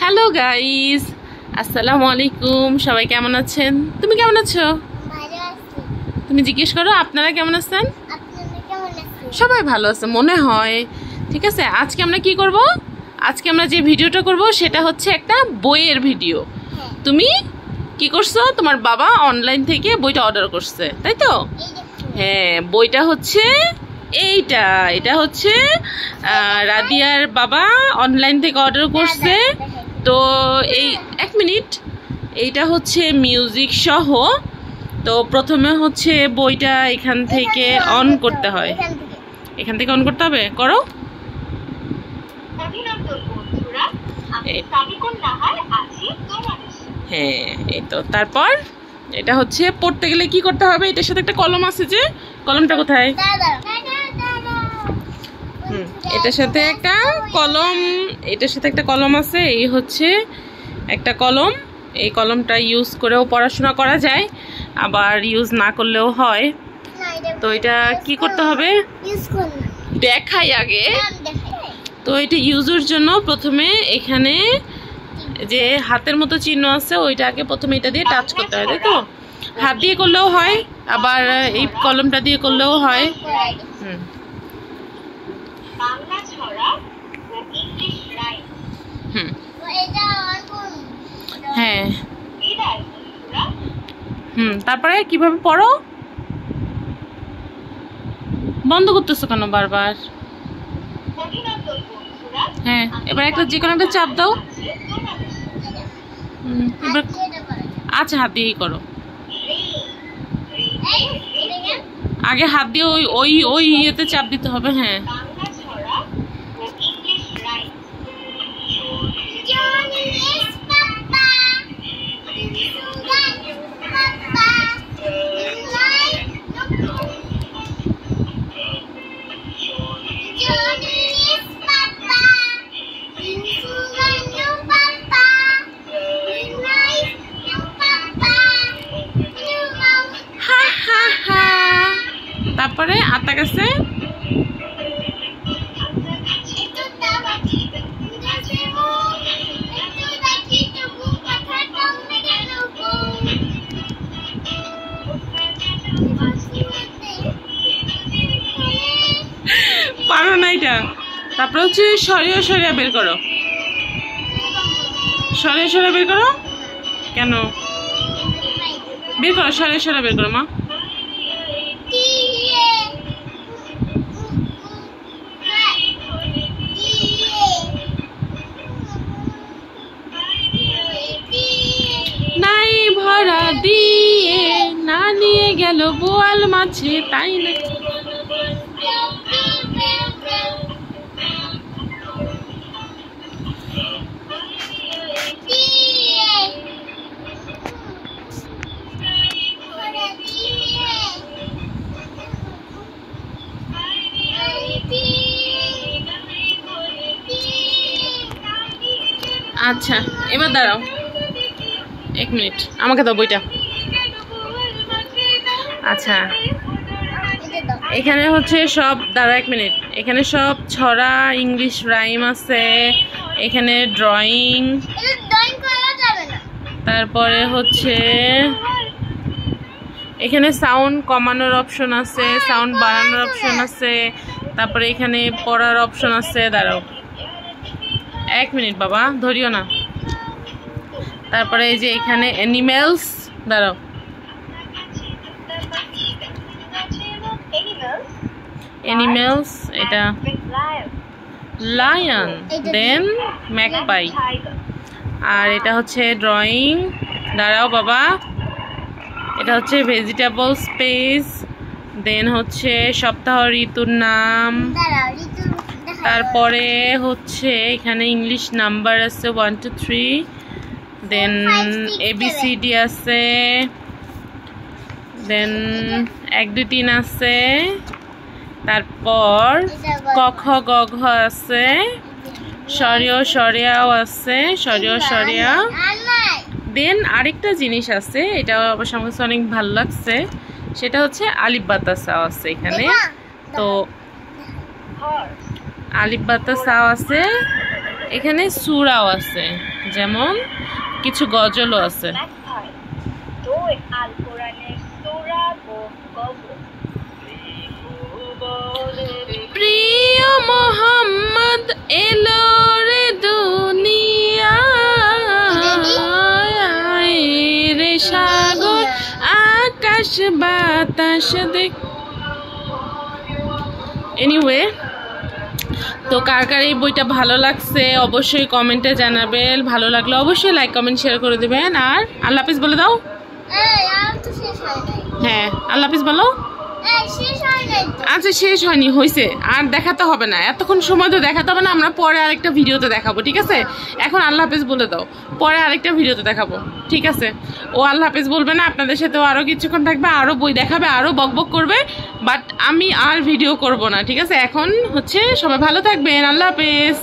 Hello guys, আসসালামু আলাইকুম। সবাই কেমন আছেন? তুমি কেমন আছো? তুমি জিজ্ঞেস করো আপনারা কেমন আছেন? সবাই ভালো আছে মনে হয়। ঠিক আছে, আজকে আমরা কি করব? আজকে আমরা যে ভিডিওটা করব সেটা হচ্ছে একটা বইয়ের ভিডিও। তুমি কি করছো? তোমার বাবা অনলাইন থেকে বইটা অর্ডার করছে, তাই তো? হ্যাঁ, বইটা হচ্ছে এটা হচ্ছে রাদিয়ার বাবা অনলাইন থেকে অর্ডার করছে। তো এই এক মিনিট, এইটা হচ্ছে মিউজিক সহ। তো প্রথমে হচ্ছে বইটা এখান থেকে অন করতে হয়, এখান থেকে অন করতে হবে। করো। হ্যাঁ, এই তো। তারপর এটা হচ্ছে পড়তে গেলে কি করতে হবে? এটার সাথে একটা কলম আছে, যে কলমটা কোথায়? এটার সাথে একটা কলম আছে। এই হচ্ছে একটা কলম। এই কলমটা ইউজ করেও পড়াশোনা করা যায়, আবার ইউজ না করলেও হয়। তো এটা কি করতে হবে দেখাই আগে। তো এটা ইউজের জন্য প্রথমে এখানে যে হাতের মতো চিহ্ন আছে ওইটা আগে প্রথমে এটা দিয়ে টাচ করতে হয়, তাই তো? হাত দিয়ে করলেও হয়, আবার এই কলমটা দিয়ে করলেও হয়। হ্যাঁ, তারপরে কিভাবে পড়ো? বন্ধ করতেছো কেন বারবার? হ্যাঁ, এবার একটা যে কোনো একটা চাপ দাও। এবার আচ্ছা, হাত দিয়েই করো। আগে হাত দিয়ে ওই ইয়েতে চাপ দিতে হবে। হ্যাঁ, তারপরে আতা গেছে। পারো না এটা। তারপরে হচ্ছে সরিয়া বের করো। সরিয়া বের করো। কেন বের করো? সরিয়া বের করো মা। নাই ভরা দিয়ে না নিয়ে গেল বোয়াল মাছে, তাই না? আচ্ছা, এবার দাঁড়াও এক মিনিট, আমাকে দাও বইটা। আচ্ছা, এখানে হচ্ছে সব, দাঁড়া এক মিনিট, এখানে সব ছড়া ইংলিশ রাইম আছে, এখানে ড্রয়িং, তারপরে হচ্ছে এখানে সাউন্ড কমানোর অপশন আছে, সাউন্ড বাড়ানোর অপশন আছে, তারপরে এখানে পড়ার অপশন আছে। দাঁড়াও এক মিনিট বাবা, ধরিও না। তারপরে এই যে এখানে অ্যানিমেলস, দাঁড়াও, অ্যানিমেলস, এটা লায়ন, দেন ম্যাকপাই, আর এটা হচ্ছে ড্রয়িং। দাঁড়াও বাবা, এটা হচ্ছে ভেজিটেবল স্পেস, দেন হচ্ছে সপ্তাহ ঋতুর নাম, তারপরে হচ্ছে এখানে ইংলিশ নাম্বার আছে 1 2 3, দেন ABCD আছে, দেন 1 2 3 আছে, তারপর ক খ গ ঘ আছে, সরিয়াও আছে, সরিয়া। দেন আরেকটা জিনিস আছে, এটা অবশ্য আমার কাছে অনেক ভালো লাগছে, সেটা হচ্ছে আলিফ বাতাসাও আছে এখানে। তো আলিফ বাতাসাও আছে, এখানে সূরাও আছে, যেমন কিছু গজলও আছে। প্রিয় মোহাম্মদ এলো রে দুনিয়ায় রে সাগর আকাশ বাতাস দেখ। এনিওয়ে, তো কার কার এই বইটা ভালো লাগছে অবশ্যই কমেন্টে জানাবেন। ভালো লাগলে অবশ্যই লাইক কমেন্ট শেয়ার করে দেবেন। আর আল্লাহ হাফিজ বলে দাও। হ্যাঁ, আল্লাহ হাফিজ বলো। আচ্ছা, শেষ হয়নি, হয়েছে। আর দেখাতে হবে না, এতক্ষণ সময় তো দেখাতে হবে না, আমরা পরে আরেকটা ভিডিওতে দেখাবো, ঠিক আছে? এখন আল্লাহ হাফিজ বলে দাও, পরে আরেকটা ভিডিওতে দেখাবো, ঠিক আছে? ও আল্লাহ হাফিজ বলবে না, আপনাদের সাথেও আরও কিছুক্ষণ থাকবে, আরও বই দেখাবে, আরও বকবক করবে, বাট আমি আর ভিডিও করব না, ঠিক আছে? এখন হচ্ছে সবাই ভালো থাকবেন, আল্লাহ হাফিজ।